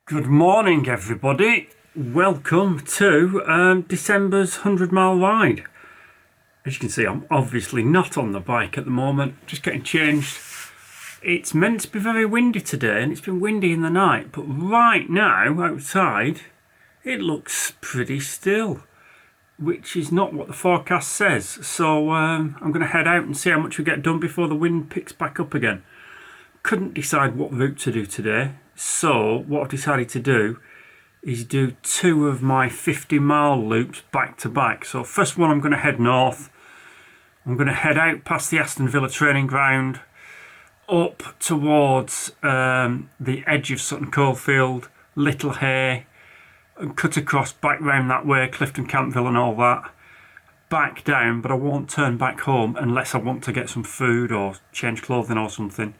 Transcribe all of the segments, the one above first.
Good morning, everybody. Welcome to December's 100 Mile Ride. As you can see, I'm obviously not on the bike at the moment, just getting changed. It's meant to be very windy today, and it's been windy in the night, but right now, outside, it looks pretty still, which is not what the forecast says. So I'm going to head out and see how much we get done before the wind picks back up again. Couldn't decide what route to do today, so what I've decided to do is do two of my 50-mile loops back to back. So first one, I'm going to head north. I'm going to head out past the Aston Villa training ground, up towards the edge of Sutton Coldfield, Little Hay, and cut across back round that way, Clifton Campville and all that, back down, but I won't turn back home unless I want to get some food or change clothing or something,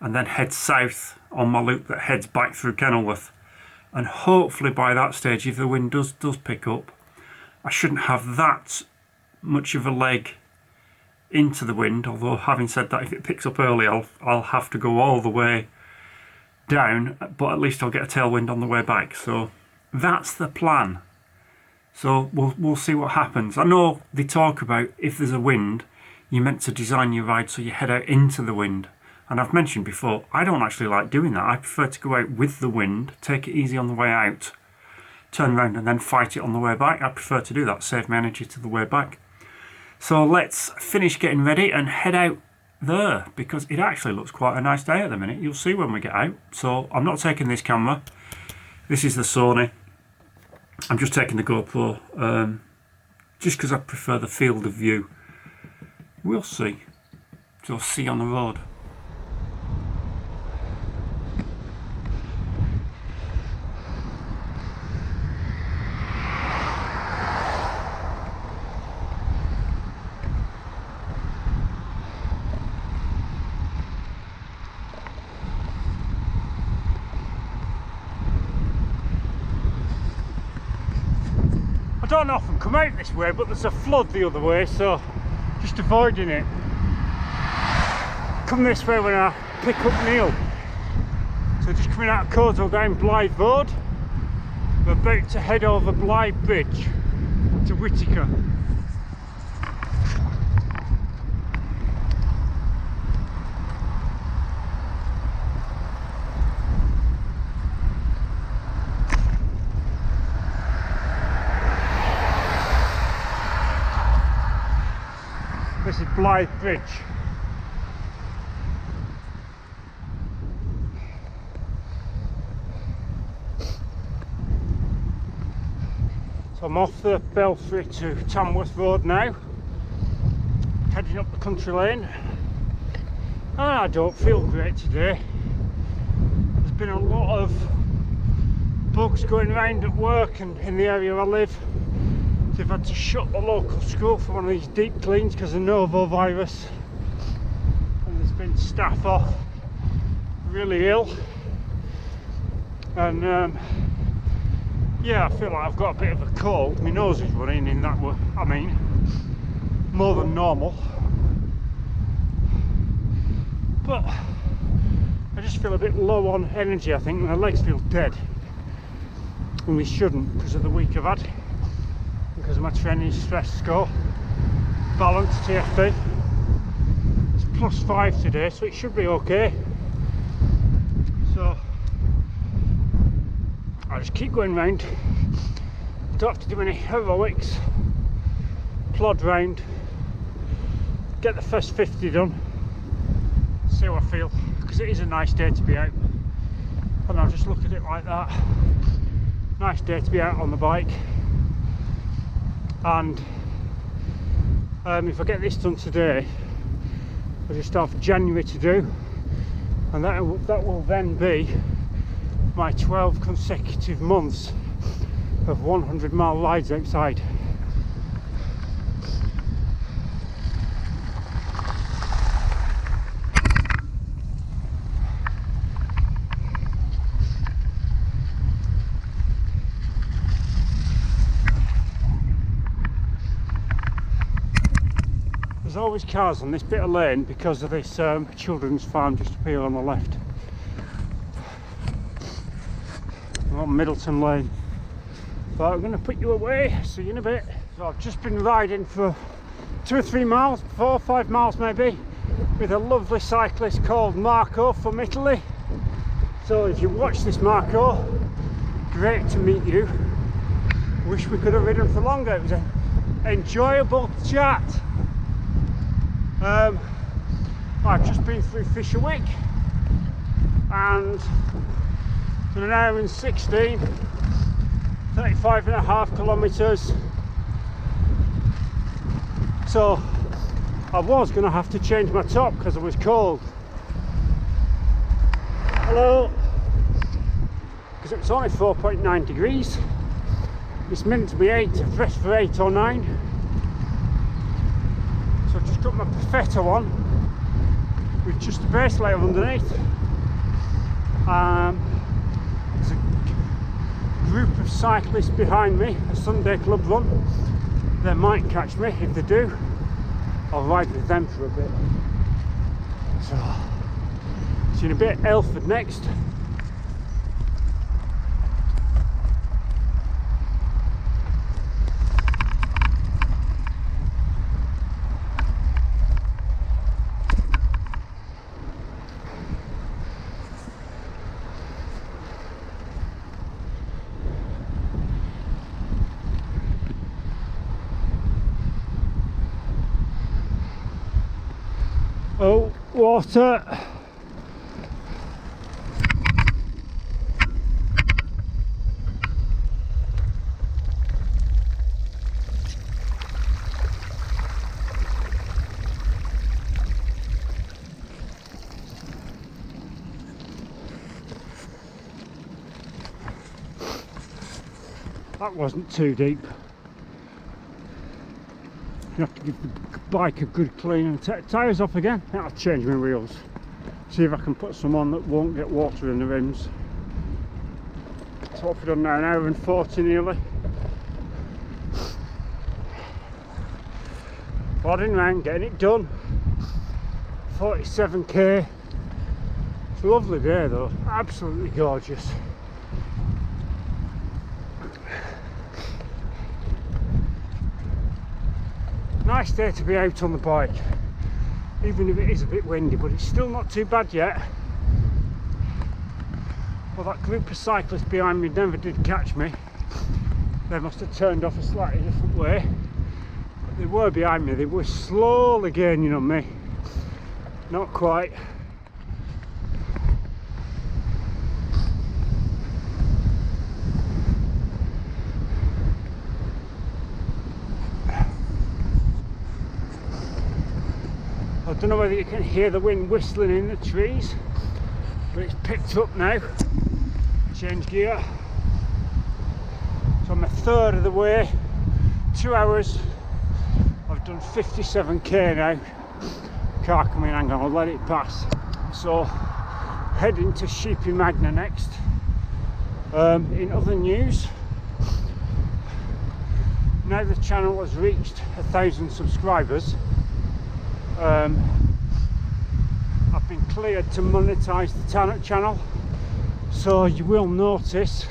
and then head south on my loop that heads back through Kenilworth. And hopefully by that stage, if the wind does pick up, I shouldn't have that much of a leg into the wind, although having said that, if it picks up early, I'll have to go all the way down, but at least I'll get a tailwind on the way back. So that's the plan. So we'll see what happens. I know they talk about if there's a wind, you're meant to design your ride so you head out into the wind. And I've mentioned before, I don't actually like doing that. I prefer to go out with the wind, take it easy on the way out, turn around and then fight it on the way back. I prefer to do that, save my energy to the way back. So let's finish getting ready and head out there, because it actually looks quite a nice day at the minute. You'll see when we get out. So I'm not taking this camera. This is the Sony. I'm just taking the GoPro, just because I prefer the field of view. We'll see. So see you on the road. I don't often come out this way, but there's a flood the other way, so just avoiding it. Come this way when I pick up Neil. So just coming out of Codswell down Blythe Road. We're about to head over Blythe Bridge to Whittaker. This is Blythe Bridge. So I'm off the Belfry to Tamworth Road now, heading up the country lane. And I don't feel great today. There's been a lot of bugs going around at work and in the area I live. They've had to shut the local school for one of these deep cleans because of novovirus, and there's been staff off really ill, and yeah, I feel like I've got a bit of a cold. My nose is running in that way, I mean, more than normal, but I just feel a bit low on energy. I think my legs feel dead, and they shouldn't because of the week I've had. Because of my training stress score, balance, TFB. It's +5 today, so it should be okay. So I just keep going round. Don't have to do any heroics. Plod round, get the first 50 done, see how I feel, because it is a nice day to be out. And I'll just look at it like that. Nice day to be out on the bike. And if I get this done today, I'll just have January to do, and that will then be my 12 consecutive months of 100-mile rides outside. There's always cars on this bit of lane because of this children's farm just up here on the left. I'm on Middleton Lane. But I'm going to put you away, see you in a bit. So I've just been riding for 2 or 3 miles, 4 or 5 miles maybe, with a lovely cyclist called Marco from Italy. So if you watch this, Marco, great to meet you. Wish we could have ridden for longer. It was an enjoyable chat. I've just been through Fisherwick and done an hour and 16, 35.5 kilometres. So I was going to have to change my top because it was cold. Hello. Because it was only 4.9 degrees. It's meant to be 8, dressed for 8 or 9. So I've just got my Perfetto on with just a base layer underneath. There's a group of cyclists behind me, a Sunday club run. They might catch me. If they do, I'll ride with them for a bit. So, see you in a bit. Elford next. Oh, water. That wasn't too deep. You have to give the bike a good clean and take the tyres off again. I'll change my wheels. See if I can put some on that won't get water in the rims. So what have we done now? An hour and 40 nearly. Plodding round, getting it done. 47k. It's a lovely day though, absolutely gorgeous. Nice day to be out on the bike, even if it is a bit windy, but it's still not too bad yet. Well, that group of cyclists behind me never did catch me. They must have turned off a slightly different way. But they were behind me, they were slowly gaining on me. Not quite. I don't know whether you can hear the wind whistling in the trees, but it's picked up now. Change gear. So I'm a third of the way, 2 hours. I've done 57k now. Car coming, hang on, I'll let it pass. So heading to Sheepy Magna next. In other news, now the channel has reached 1,000 subscribers. I've been cleared to monetize the channel, so you will notice,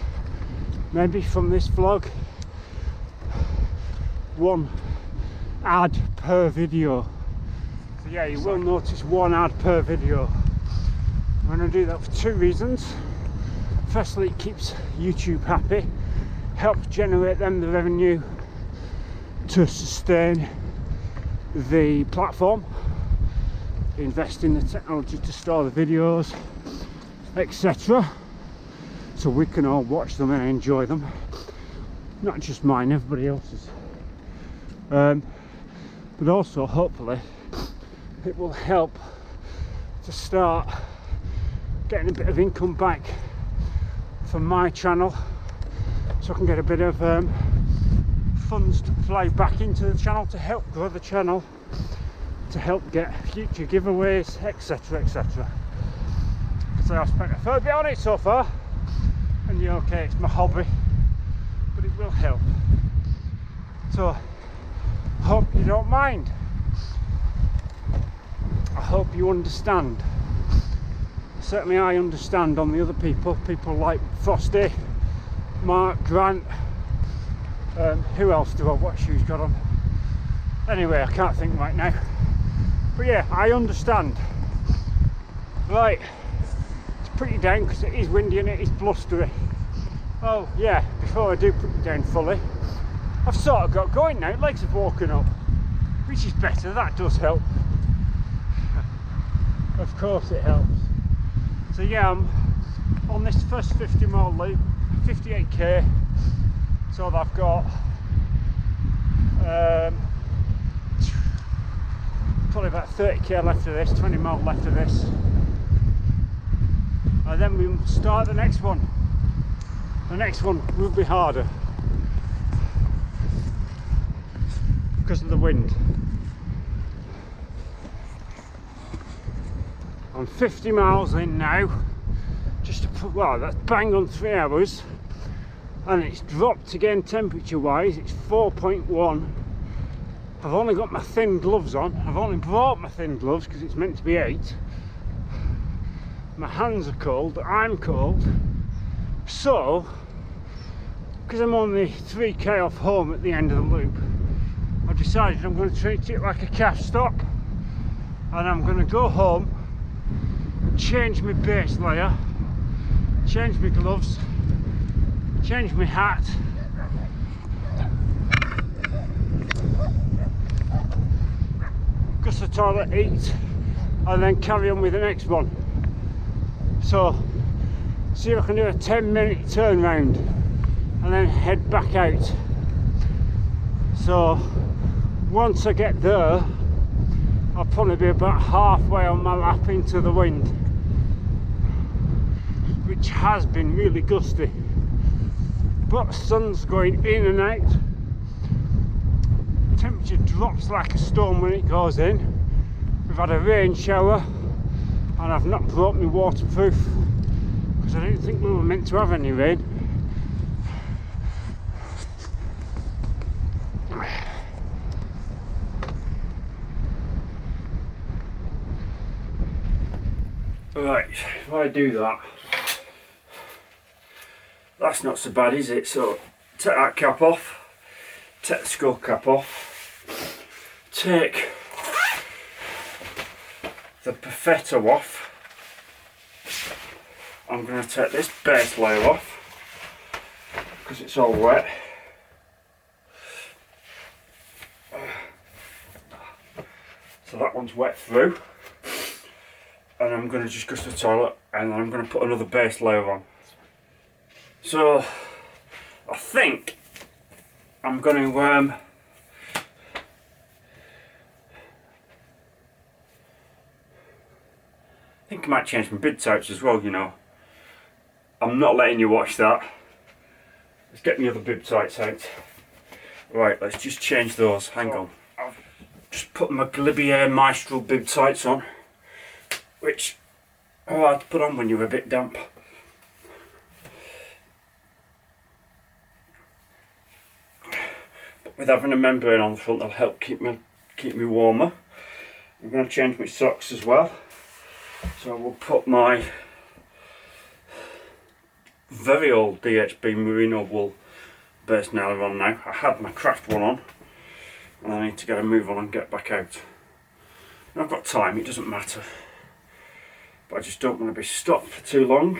maybe from this vlog, 1 ad per video. So yeah, you will notice 1 ad per video. I'm going to do that for 2 reasons. Firstly, it keeps YouTube happy, helps generate them the revenue to sustain the platform, invest in the technology to store the videos, etc., so we can all watch them and enjoy them, not just mine, everybody else's. But also hopefully it will help to start getting a bit of income back from my channel, so I can get a bit of funds to fly back into the channel to help grow the channel, to help get future giveaways, etc., etc. So I've spent a fair bit on it so far, and yeah, okay, it's my hobby, but it will help. So I hope you don't mind. I hope you understand. Certainly I understand on the other people like Frosty, Mark, Grant, who else do I watch who's got them? Anyway, I can't think right now. But yeah, I understand. Right, it's pretty down because it is windy and it is blustery. Oh yeah, before I do put it down fully, I've sort of got going now, legs have woken up, which is better, that does help. Of course it helps. So yeah, I'm on this first 50 mile loop, 58k, so I've got probably about 30k left of this, 20 mile left of this, and then we start the next one. The next one will be harder because of the wind. I'm 50 miles in now, just to put, well, that's bang on 3 hours, and it's dropped again temperature wise. It's 4.1. I've only got my thin gloves on. I've only brought my thin gloves because it's meant to be 8. My hands are cold, I'm cold. So, because I'm only 3k off home at the end of the loop, I've decided I'm going to treat it like a calf stop, and I'm going to go home, change my base layer, change my gloves, change my hat, go to the toilet, eat, and then carry on with the next one. So, see if I can do a 10-minute turn round and then head back out. So once I get there, I'll probably be about halfway on my lap into the wind, which has been really gusty, but the sun's going in and out. Temperature drops like a stone when it goes in. We've had a rain shower and I've not brought my waterproof because I didn't think we were meant to have any rain. Right, if I do that, that's not so bad, is it? So take that cap off, take the skull cap off, take the Perfetto off. I'm going to take this base layer off because it's all wet. So that one's wet through. And I'm going to just go to the toilet and then I'm going to put another base layer on. So I think I'm going to I think I might change my bib tights as well, you know. I'm not letting you watch that. Let's get my other bib tights out. Right, let's just change those. Hang on. I've just put my Galibier Maestral bib tights on, which are hard to put on when you're a bit damp. But with having a membrane on the front, that'll help keep me warmer. I'm going to change my socks as well. So we'll put my very old DHB merino wool base nailer on now. I had my craft one on and I need to get a move on and get back out. And I've got time, it doesn't matter. But I just don't want to be stopped for too long.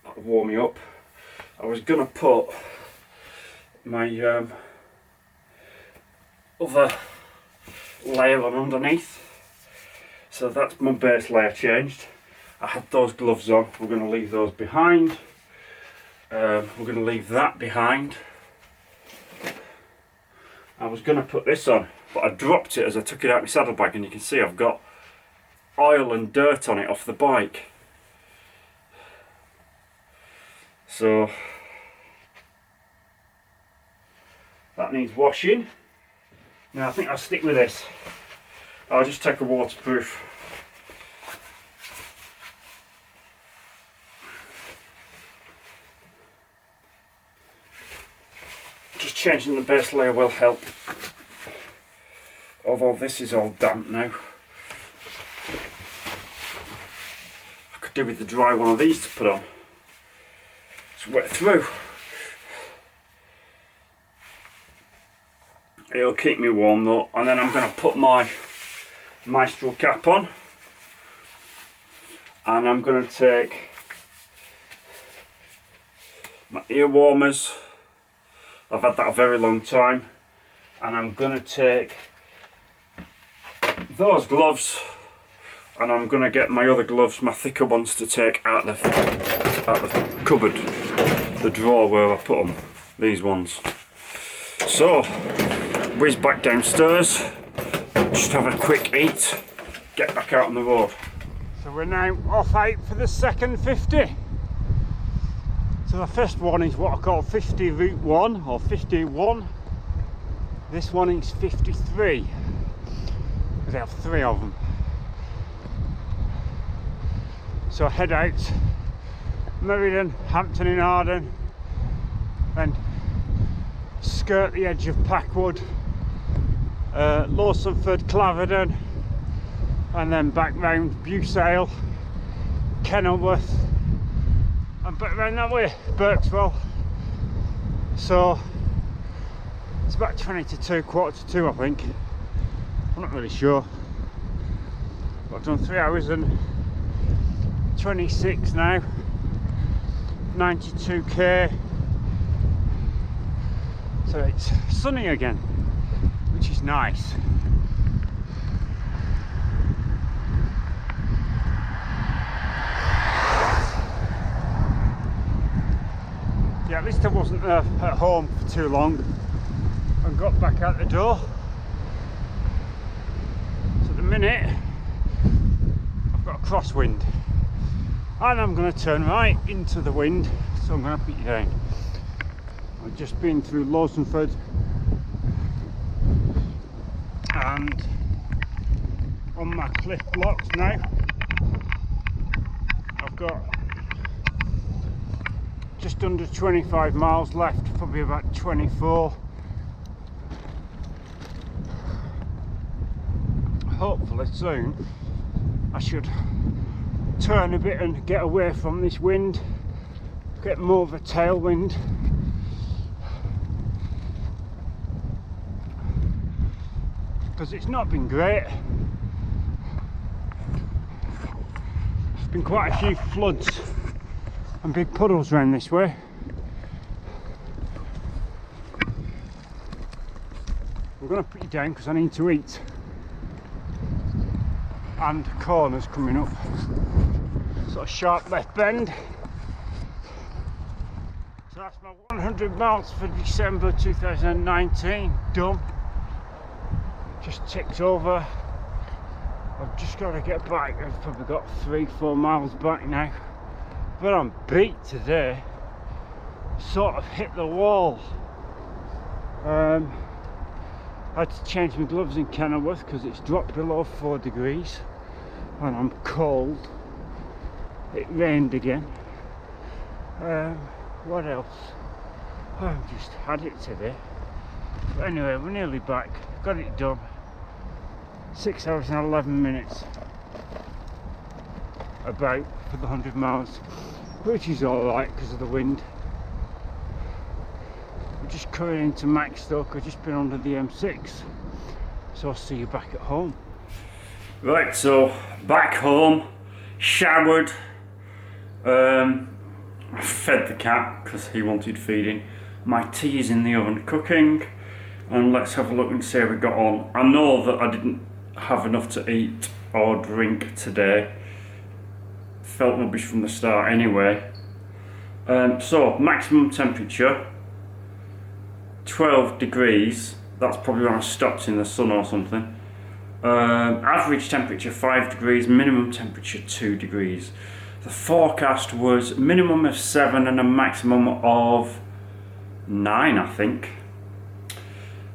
That'll warm me up. I was going to put my other layer on underneath. So that's my base layer changed. I had those gloves on. We're going to leave those behind. We're going to leave that behind. I was going to put this on, but I dropped it as I took it out of my saddlebag, and you can see I've got oil and dirt on it off the bike. So that needs washing. Now I think I'll stick with this. I'll just take a waterproof. Just changing the base layer will help. Although this is all damp now. I could do with the dry one of these to put on. Wet through. It'll keep me warm though, and then I'm going to put my Maestro cap on, and I'm going to take my ear warmers. I've had that a very long time, and I'm going to take those gloves, and I'm going to get my other gloves, my thicker ones, to take out the cupboard, the drawer where I put them, these ones. So, whiz back downstairs, just have a quick eat, get back out on the road. So we're now off out for the second 50. So the first one is what I call 50 Route 1 or 51. This one is 53, because they have 3 of them. So I head out Meriden, Hampton in Arden, then skirt the edge of Packwood, Lawsonford, Claverden, and then back round Busail, Kenilworth, and back round that way, Birkswell. So it's about 20 to 2, quarter to 2 I think. I'm not really sure. But I've done 3 hours and 26 now, 92k. So it's sunny again, which is nice. Yeah, at least I wasn't at home for too long and got back out the door. So at the minute I've got a crosswind, and I'm going to turn right into the wind, so I'm going to put you down. I've just been through Lawsonford and on my cliff blocks now. I've got just under 25 miles left, probably about 24. Hopefully soon I should turn a bit and get away from this wind, get more of a tailwind. Because it's not been great. There's been quite a few floods and big puddles around this way. I'm going to put you down because I need to eat, and corners coming up, sort of sharp left bend. So that's my 100 miles for December 2019 done. Just ticked over. I've just got to get back. I've probably got 3-4 miles back now, but I'm beat today. Sort of hit the wall. I had to change my gloves in Kenilworth because it's dropped below 4 degrees and I'm cold. It rained again. What else? I've just had it today. But anyway, we're nearly back. Got it done. 6 hours and 11 minutes about for the 100 miles, which is alright because of the wind. We're just coming into Maxstoke. I've just been under the M6, so I'll see you back at home. Right, so back home, showered, I fed the cat because he wanted feeding. My tea is in the oven cooking, and let's have a look and see how we got on. I know that I didn't have enough to eat or drink today. Felt rubbish from the start anyway. So maximum temperature 12 degrees. That's probably when I stopped in the sun or something. Average temperature 5 degrees, minimum temperature 2 degrees. The forecast was minimum of 7 and a maximum of 9, I think.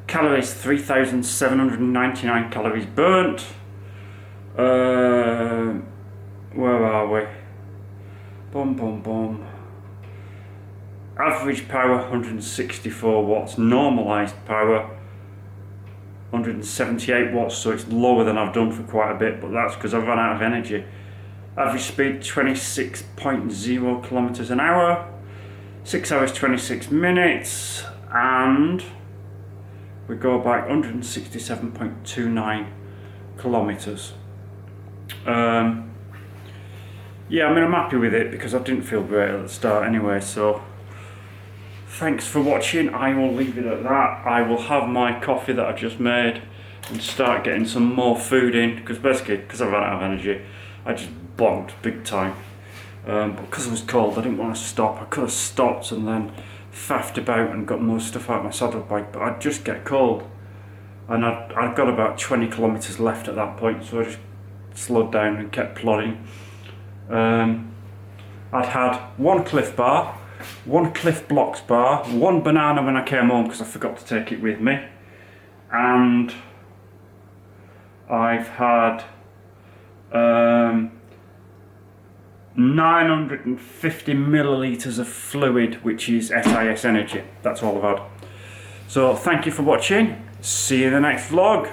Calories 3,799 calories burnt. Where are we? Boom, boom, boom. Average power 164 watts. Normalised power 178 watts, so it's lower than I've done for quite a bit, but that's because I've run out of energy. Average speed 26.0 kilometers an hour. 6 hours 26 minutes, and we go back 167.29 kilometers. Yeah, I mean, I'm happy with it because I didn't feel great at the start anyway, so thanks for watching. I will leave it at that. I will have my coffee that I just made and start getting some more food in, because basically, because I ran out of energy, I just bonked big time. But because it was cold, I didn't want to stop. I could have stopped and then faffed about and got more stuff out of my saddle bag, but I'd just get cold. And I'd got about 20 kilometres left at that point, so I just slowed down and kept plodding. I'd had one Cliff Bar, one Cliff Blocks bar, one banana when I came home because I forgot to take it with me, and I've had 950 millilitres of fluid, which is SIS Energy. That's all I've had. So thank you for watching. See you in the next vlog.